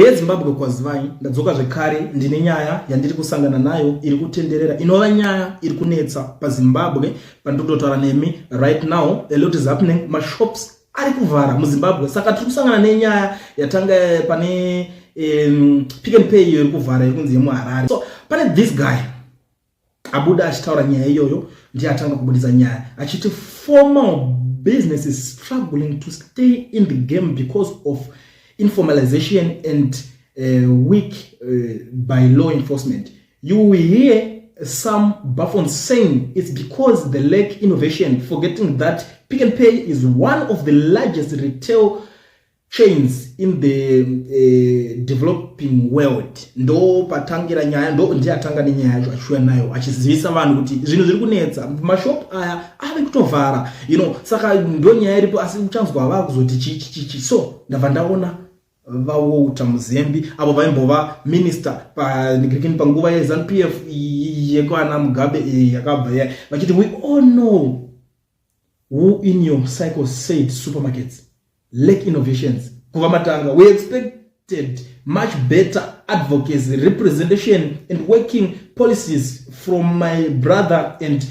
Zimbabwe kwa Hazvina ndadzoka zvekare ndine nyaya yandiri kusangana nayo iri kutenderera inova nyaya iri kunetsa paZimbabwe pandiri kutaura nemi right now. A lot is happening. Mashops ari kuvhara muZimbabwe, saka tiri kusangana nenyaya yatanga pane Pick and Pay iri kuvhara iri kunzi yemuHarare. So pane this guy abuda achitaura nyaya iyoyo, ndiye atanga kubudisa nyaya achiti formal business is struggling to stay in the game because of informalization and weak by law enforcement. You will hear some buffons saying it's because they lack innovation, forgetting that Pick and Pay is one of the largest retail chains in the developing world. Ndo patangira nyaya, ndo ndiye atanga nenyaya yacho achua nayo achizivisa vanhu kuti zvinhu zviri kunetsa mashop aya ari kutovhara, saka ndo nyaya iripo, asi uchanzwa vakuzoti chichi. So ndabva ndaona vauta muzembi avo vaimbova minister panguva yeZANU-PF yekwana Mugabe yakabva vachiti we all know who in your cycle said supermarkets lack innovations. Kuva matanga, we expected much better advocacy, representation and working policies from my brother and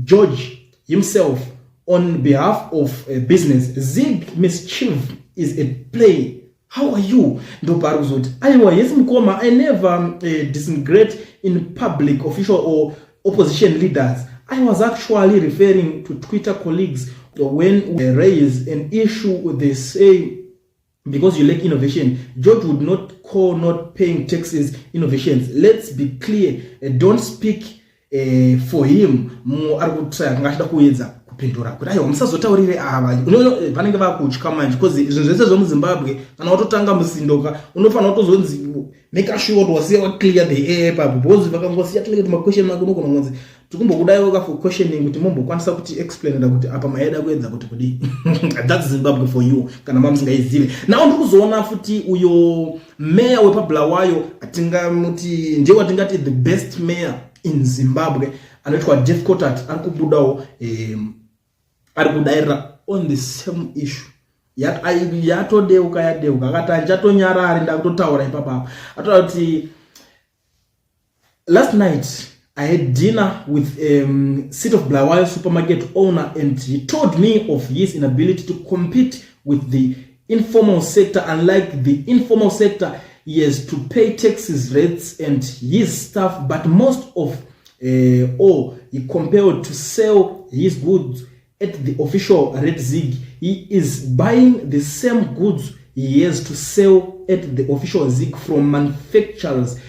George himself on behalf of business. Zig mischief is a play. How are you? Ndo paruzoti. Aiwa, yes mkoma, I never disintegrate in public official or opposition leaders. I was actually referring to Twitter colleagues when we raise an issue, they say because you lack innovation. George would not call not paying taxes innovations. Let's be clear, don't speak for him. Kupindura kuti ayo musazotaurire ava vanenge vakutya manje, because zvinhu zvese zvemuZimbabwe kana watotanga musindoka unofanira kutozonzi make sure wasiya clear the air papo, because vakangosiya tinenge ma question mako nokona ngonzi tikumbokudayo ka for questioning kuti mumbokwanisa kuti explain kuti apa maeda kuedza kuti kudi that's Zimbabwe for you kana mamusingaizive. Now ndiri kuzoona futi uyo mayor wepaBulawayo atingamuti ndiye watingati the best mayor in Zimbabwe anoitwa Jeff Kotat ari kubudawo ari kudaira on the same issue. Yatodeuka akati chatonyarari ndakutotaura ipapa atoti last night I had dinner with City of Bulawayo supermarket owner, and he told me of his inability to compete with the informal sector. Unlike the informal sector, he has to pay taxes, rates and his staff, but most of all he compelled to sell his goods at the official rate. Zig, he is buying the same goods he has to sell at the official Zig from manufacturers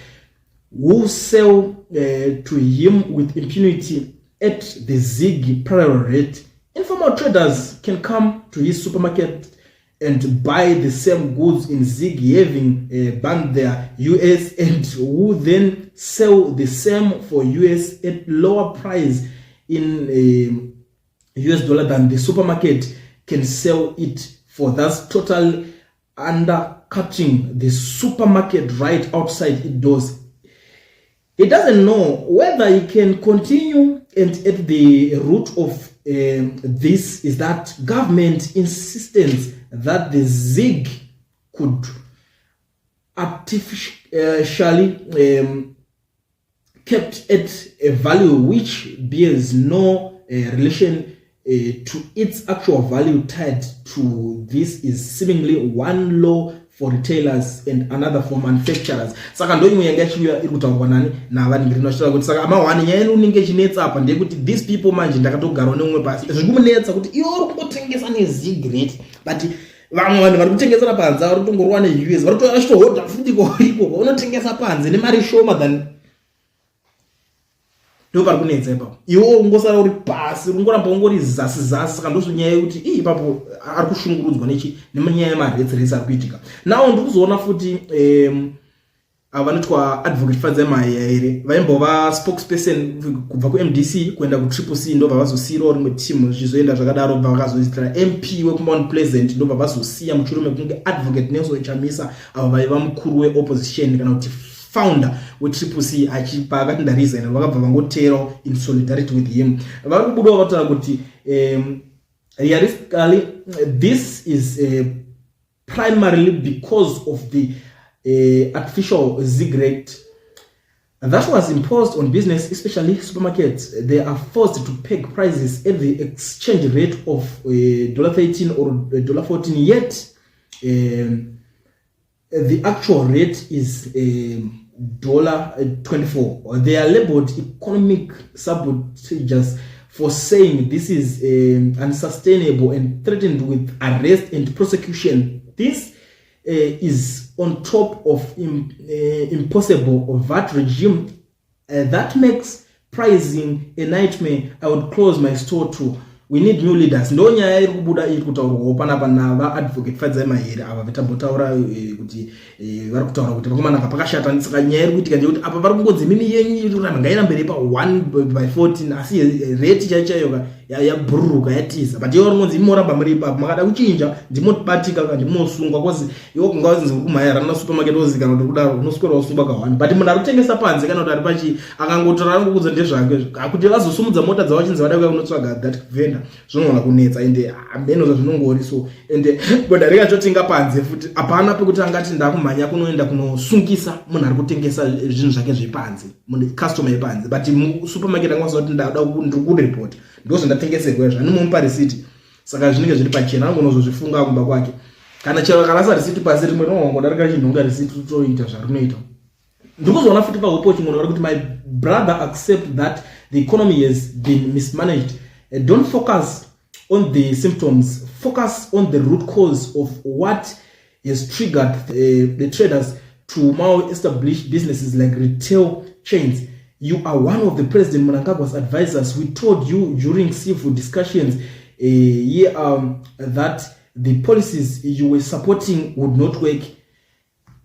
who sell to him with impunity at the Zig parallel rate. Informal traders can come to his supermarket and buy the same goods in Zig, having banned their US, and who then sell the same for US at lower price in US dollar than the supermarket can sell it for. Thus totally undercutting the supermarket right outside its doors. He doesn't know whether he can continue, and at the root of this is that government insistence that the Zig could artificially kept at a value which bears no relation to its actual value. Tied to this is seemingly one law for retailers and another for manufacturers. Saka ndo imwe yanga chiyo iri kutaurwa nani na vanhu ndinoshira kuti saka amawani nyaya inenge chinetsa apa ndeye kuti these people manje ndakatogara neumwe pasi zvikumunetsa kuti iwo uri kutotengesa neZig rate, but vamwe vanhu vari kutengesera panze vari kutongorwa neUS vari kutohodha futi iko unotengesa panze nemari shoma than ndo pari kunetsa ipapo. Iwo ungosara uri pasi ungoramba ungori zasi saka ndozonyaya yekuti ipapo ari kushungurudzwa nenyaya yemaretseresi ari kuitika. Nawo ndiri kuzoona futi vanotwa advocate Fadzemaya here vaimbova spokesperson kubva kuMDC kuenda kuCCC, ndobva vazosiyirawo rimwe team zvizoenda zvakadaro, bva vakazoitira MP wekumount Pleasant, ndobva vazosiya muchurume kunge advocate Nelson Chamisa avo vaiva mukuru weopposition kana kuti founder weCCC achipa akati ndaresign, vakabva vangotero in solidarity with him. Vari kubudawo vataura kuti realistically this is primarily because of the artificial Z-grade that was imposed on business, especially supermarkets. They are forced to peg prices at the exchange rate of $13 or $14, yet the actual rate is $24. They are labeled economic sabotagers for saying this is unsustainable and threatened with arrest and prosecution. This is on top of impossible VAT regime that makes pricing a nightmare. I would close my store too. We need new leaders. Ndo nyaya iri kubuda iri kutaurwa panapa nava advocate fadzema here ava vitambotaura kuti vari kutaura kuti pakomana pakashata saka nyaya iri kuitika ndekuti apa vari kungodzi mimi yenyu iri kuramba ngairambere pa 1/14 asi rate chaichayo yabhururuka yatiza but iwo rinonzi imoramba muri ipapo makada kuchinja ndimobatika kandi mosungwa kwazi iwo kungazi kumhaya rana supermarket ozikana kuti kudaro unoswera usumba ka 1 but munhu ari kutengesa panze kana kuti ari pachi akangotora ngokudza ndezvake akuti vazosumudza mota dzawo chinzi vada kuya kunotsvaga that vendor zvinogona kunetsa ende ameno zvinongori so ende boda rikachotenga panze futi apana pekuti angati ndakumhanya kunoenda kunosungisa munhu ari kutengesa zvinhu zvake zvepanze munhu customer yepanze but supermarket angwaza kuti ndada kureport ndozo ndatengeserwa izvo anomupa receipt saka zvinenge zviri pachena angonozozvifunga kumba kwake kana chero karasa receipt pasi rimwe rinongodarika chinhonga receipt toita zvarinoita ndikuzoona futi pahopo chimwe vari kuti my brother accept that the economy has been mismanaged. Don't focus on the symptoms, focus on the root cause of what has triggered the traders to now establish businesses like retail chains. You are one of the President Mnangagwa's advisors. We told you during civil discussions that the policies you were supporting would not work.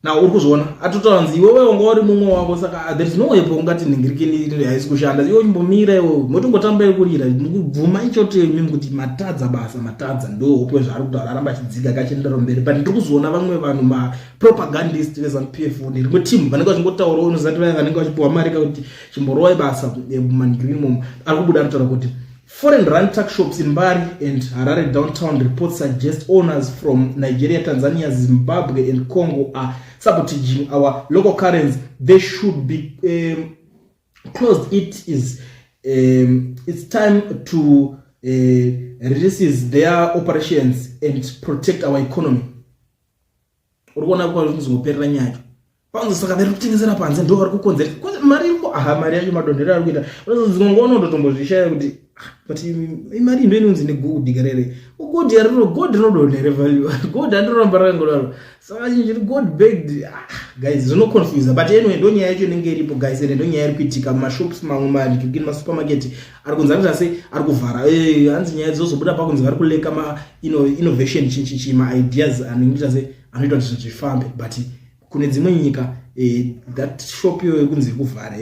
Now urikuzona atotavanzi wewe ungori mumwe wako saka there is no way pongati ningirikini haisi kushanda iwo chimbomira iwo motongotamba kurira ndikubvuma ichote mimi kuti matadza basa matadza ndo opwe zvari kuti aramba chidzika kachiendera mberi but ndikuzona vamwe vanhu ma propagandist veZANU-PF rimwe team vanenge vachingotaura unozati vaya vanenge vachipiwa mari kuti chimborowa basa mumanigrini momo ari kubuda anotaura kuti foreign run tuck shops in Bari and Harare downtown reports suggest owners from Nigeria, Tanzania, Zimbabwe and Congo are sabotaging our local currency. They should be closed. It's time to release their operations and protect our economy. Urikuona kwa zvinzoperera nyaya panzo saka vari kutengesera panze ndo vari kukonzera mari iko mari yacho madondero ari kuita unozongoona ndotombozvishaya kuti but imari ndo inonzi negold digarere gold yariro gold rinodonere value gold andiramba rangolaro saka chinji gold bagged guys zvino confuse but anyway ndo nyaya yacho inenge iripo guys ende ndo nyaya iri kuitika mashops mamwe madikini masupermarket ari kunzana zvase ari kuvhara hanzi nyaya dzozobuda pakunzi vari kuleka innovation chinchi ma ideas anoita se anoita kuti zvifambe but kune dzimwe nyika that shop yo kunzi kuvhara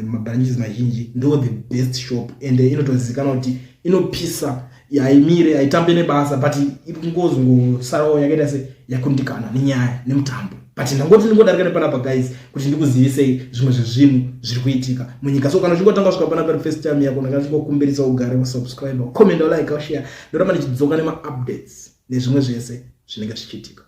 mabranches mazhinji ndo the best shop ende inotozikanwa kuti inopisa yaimire aitambe nebasa but ikungozongosarawo yakaita se yakundikana nenyaya nemutambo but ndangoti ndingodarika nepanapa guys kuti ndikuzivisei zvimwe zvezvinhu zviri kuitika munyika so kana uchingotanga kusvika panapa first time yako ndakachingomberesa ugare wasubscribe comment like share ndoramba ndichidzoka nema updates nezvimwe zvese zvinenge zvichiitika.